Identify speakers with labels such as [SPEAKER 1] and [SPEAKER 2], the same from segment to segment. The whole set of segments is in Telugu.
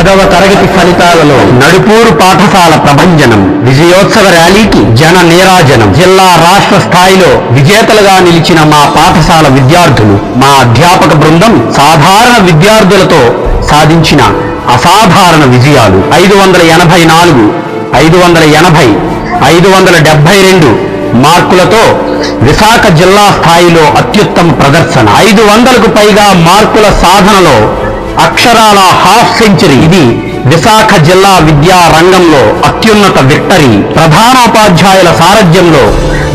[SPEAKER 1] 10వ తరగతి ఫలితాలలో నడుపూరు పాఠశాల ప్రభంజనం, విజయోత్సవ ర్యాలీకి జన నీరాజనం. జిల్లా రాష్ట్ర స్థాయిలో విజేతలుగా నిలిచిన మా పాఠశాల విద్యార్థులు, మా అధ్యాపక బృందం సాధారణ విద్యార్థులతో సాధించిన అసాధారణ విజయాలు. 584, 580, 572 మార్కులతో విశాఖ జిల్లా స్థాయిలో అత్యుత్తమ ప్రదర్శన. 500కు పైగా మార్కుల సాధనలో అక్షరాల హాఫ్ సెంచరీ. ఇది విశాఖ జిల్లా విద్యా రంగంలో అత్యున్నత విక్టరీ. ప్రధానోపాధ్యాయుల సారథ్యంలో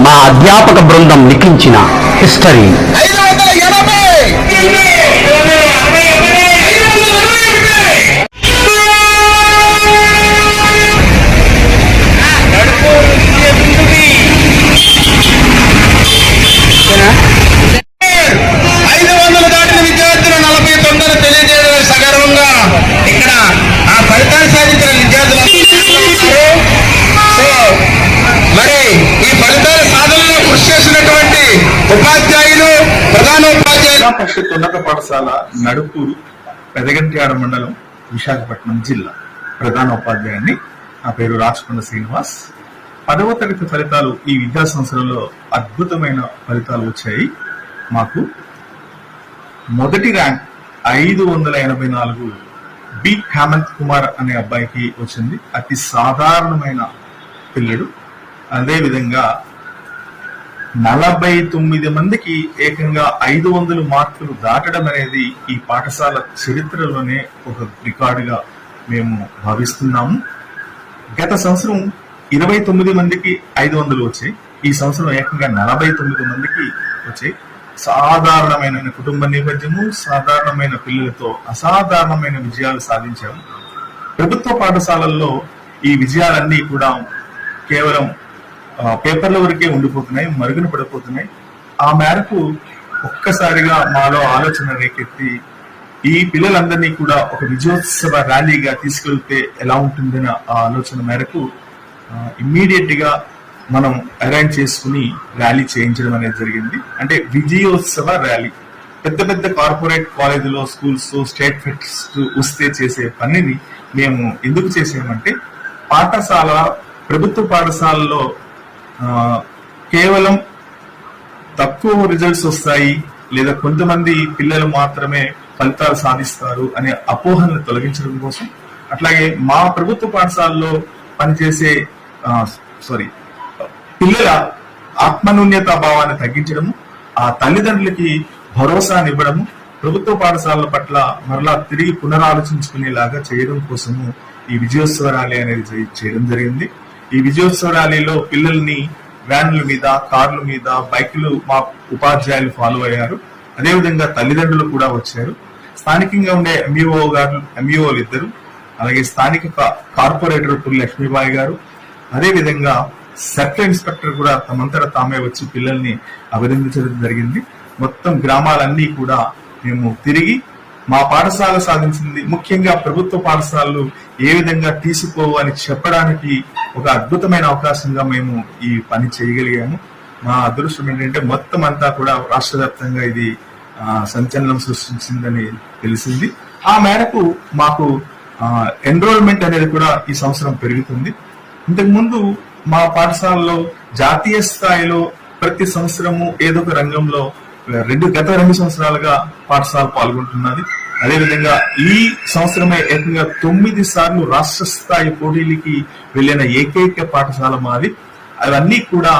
[SPEAKER 1] మా అధ్యాపక బృందం లిఖించిన హిస్టరీ.
[SPEAKER 2] ఉపాధ్యాయులు, ప్రధానోపాధ్యాయులు. పరిషత్ ఉన్నత పాఠశాల నడుపూరు, పెదగంట్యాడ మండలం, విశాఖపట్నం జిల్లా ప్రధానోపాధ్యాయుని. నా పేరు రాచకొండ శ్రీనివాస్. 10వ తరగతి ఫలితాలు ఈ విద్యా సంవత్సరంలో అద్భుతమైన ఫలితాలు వచ్చాయి. మాకు మొదటి ర్యాంక్ 584 బి హేమంత్ కుమార్ అనే అబ్బాయికి వచ్చింది. అతి సాధారణమైన పిల్లడు. అదేవిధంగా 49 మందికి ఏకంగా 500 మార్కులు దాటడం అనేది ఈ పాఠశాల చరిత్రలోనే ఒక రికార్డుగా మేము భావిస్తున్నాము. గత సంవత్సరం 29 మందికి 500 వచ్చాయి. ఈ సంవత్సరం ఏకంగా 49 మందికి వచ్చాయి. సాధారణమైన కుటుంబ నేపథ్యము, సాధారణమైన పిల్లలతో అసాధారణమైన విజయాలు సాధించాము. ప్రభుత్వ పాఠశాలల్లో ఈ విజయాలన్నీ కూడా కేవలం పేపర్ల వరకే ఉండిపోతున్నాయి, మరుగున పడిపోతున్నాయి. ఆ మేరకు ఒక్కసారిగా మాలో ఆలోచన రేకెత్తి ఈ పిల్లలందరినీ కూడా ఒక విజయోత్సవ ర్యాలీగా తీసుకెళ్తే ఎలా ఉంటుందన్న ఆ ఆలోచన మేరకు ఇమ్మీడియట్ గా మనం అరేంజ్ చేసుకుని ర్యాలీ చేయించడం అనేది జరిగింది. అంటే విజయోత్సవ ర్యాలీ. పెద్ద పెద్ద కార్పొరేట్ కాలేజీలో, స్కూల్స్, స్టేట్ ఫెస్ట్ వస్తే చేసే పనిని మేము ఎందుకు చేసామంటే, ప్రభుత్వ పాఠశాలలో కేవలం తక్కువ రిజల్ట్స్ వస్తాయి లేదా కొంతమంది పిల్లలు మాత్రమే ఫలితాలు సాధిస్తారు అనే అపోహలను తొలగించడం కోసం, అట్లాగే మా ప్రభుత్వ పాఠశాలలో పనిచేసే పిల్లల ఆత్మన్యూన్యత భావాన్ని తగ్గించడము, ఆ తల్లిదండ్రులకి భరోసానివ్వడము, ప్రభుత్వ పాఠశాలల పట్ల మరలా తిరిగి పునరాలోచించుకునేలాగా చేయడం కోసము ఈ విజయోత్సవ ర్యాలీ అనేది చేయడం జరిగింది. ఈ విజయోత్సవ ర్యాలీలో పిల్లల్ని వ్యాన్ల మీద, కార్ల మీద, బైకులు మా ఉపాధ్యాయులు ఫాలో అయ్యారు. అదేవిధంగా తల్లిదండ్రులు కూడా వచ్చారు. స్థానికంగా ఉండే ఎంఈఓలు ఇద్దరు, అలాగే స్థానిక కార్పొరేటర్ పుల్లి లక్ష్మీబాయి గారు, అదేవిధంగా సర్కిల్ ఇన్స్పెక్టర్ కూడా తమంతట తామే వచ్చి పిల్లల్ని అభినందించడం జరిగింది. మొత్తం గ్రామాలన్నీ కూడా మేము తిరిగి మా పాఠశాల సాధించింది, ముఖ్యంగా ప్రభుత్వ పాఠశాలలు ఏ విధంగా తీసిపోవు అని చెప్పడానికి ఒక అద్భుతమైన అవకాశంగా మేము ఈ పని చేయగలిగాము. మా అదృష్టం ఏంటంటే మొత్తం అంతా కూడా రాష్ట్ర వ్యాప్తంగా ఇది సంచలనం సృష్టించిందని తెలిసింది. ఆ మేరకు మాకు ఎన్రోల్మెంట్ అనేది కూడా ఈ సంవత్సరం పెరుగుతుంది. ఇంతకుముందు మా పాఠశాలలో జాతీయ స్థాయిలో ప్రతి సంవత్సరము ఏదో ఒక రంగంలో గత 2 సంవత్సరాలుగా పాఠశాల పాల్గొంటున్నది. అదేవిధంగా ఈ సంవత్సరమే ఏకంగా 9 సార్లు రాష్ట్ర స్థాయి పోటీలకి వెళ్లిన ఏకైక పాఠశాల మాది. అవన్నీ కూడా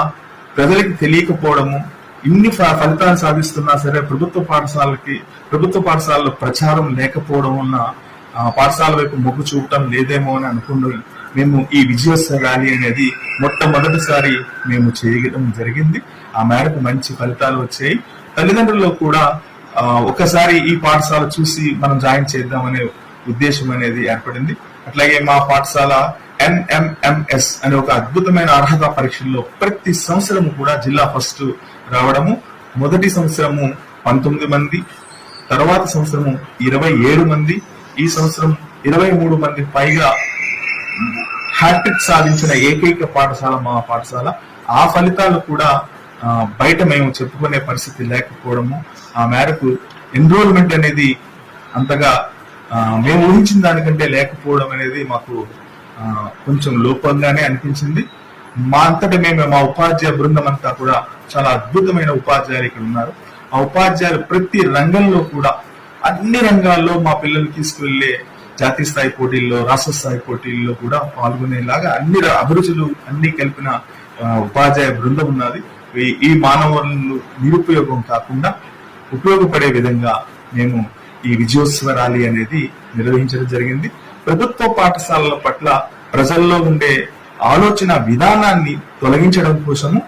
[SPEAKER 2] ప్రజలకి తెలియకపోవడము, ఇన్ని ఫలితాలు సాధిస్తున్నా సరే ప్రభుత్వ పాఠశాలలో ప్రచారం లేకపోవడం వలన పాఠశాల వైపు మొగ్గు చూపటం లేదేమో అని అనుకున్నాం. మేము ఈ విజయోత్సవ ర్యాలీ అనేది మొట్టమొదటిసారి మేము చేయడం జరిగింది. ఆ మేరకు మంచి ఫలితాలు వచ్చాయి. తల్లిదండ్రుల్లో కూడా ఒకసారి ఈ పాఠశాల చూసి మనం జాయిన్ చేద్దామనే ఉద్దేశం అనేది ఏర్పడింది. అట్లాగే మా పాఠశాల NMMS అనే ఒక అద్భుతమైన అర్హత పరీక్షల్లో ప్రతి సంవత్సరము కూడా జిల్లా ఫస్ట్ రావడము. మొదటి సంవత్సరము 19 మంది, తర్వాత సంవత్సరము 27 మంది, ఈ సంవత్సరం 23 మంది పైగా హ్యాట్రిక్ సాధించిన ఏకైక పాఠశాల మా పాఠశాల. ఆ ఫలితాలు కూడా బయట మేము చెప్పుకునే పరిస్థితి లేకపోవడము, ఆ మేరకు ఎన్రోల్మెంట్ అనేది అంతగా మేము ఊహించిన దానికంటే లేకపోవడం అనేది మాకు కొంచెం లోపంగానే అనిపించింది. మా అంతటా మా ఉపాధ్యాయ బృందం అంతా కూడా చాలా అద్భుతమైన ఉపాధ్యాయులు ఇక్కడ ఉన్నారు. ఆ ఉపాధ్యాయులు ప్రతి రంగంలో కూడా అన్ని రంగాల్లో మా పిల్లలు తీసుకువెళ్లే జాతీయ స్థాయి పోటీల్లో, రాష్ట్ర స్థాయి పోటీల్లో కూడా పాల్గొనేలాగా అన్ని అభిరుచులు అన్ని కలిపిన ఉపాధ్యాయ బృందం ఉన్నది. ఈ మానవులను నిరుపయోగం కాకుండా ఉపయోగపడే విధంగా మేము ఈ విజయోత్సవ ర్యాలీ అనేది నిర్వహించడం జరిగింది. ప్రభుత్వ పాఠశాలల పట్ల ప్రజల్లో ఉండే ఆలోచన విధానాన్ని తొలగించడం కోసము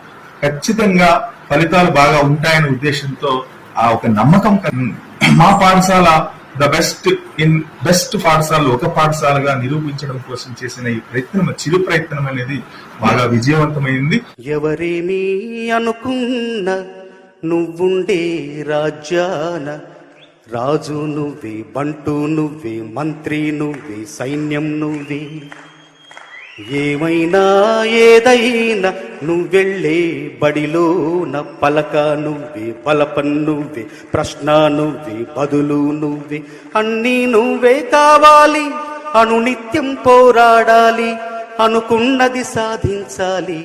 [SPEAKER 2] ఖచ్చితంగా ఫలితాలు బాగా ఉంటాయనే ఉద్దేశంతో ఆ ఒక నమ్మకం మా పాఠశాల ద బెస్ట్ పాఠశాలలో ఒక పాఠశాలగా నిరూపించడం కోసం చేసిన ఈ ప్రయత్నం, చిరు ప్రయత్నం అనేది బాగా విజయవంతమైంది.
[SPEAKER 3] ఎవరేమీ అనుకున్న నువ్వుండే రాజ్యాన రాజు నువ్వే, బంటు నువ్వే, మంత్రి నువ్వే, సైన్యం నువ్వే, ఏమైనా ఏదైనా నువ్వెళ్ళే బడిలోన పలక నువ్వే, పలపం నువ్వే, ప్రశ్న నువ్వే, బదులు నువ్వే, అన్నీ నువ్వే కావాలి. అనునిత్యం పోరాడాలి, అనుకున్నది సాధించాలి.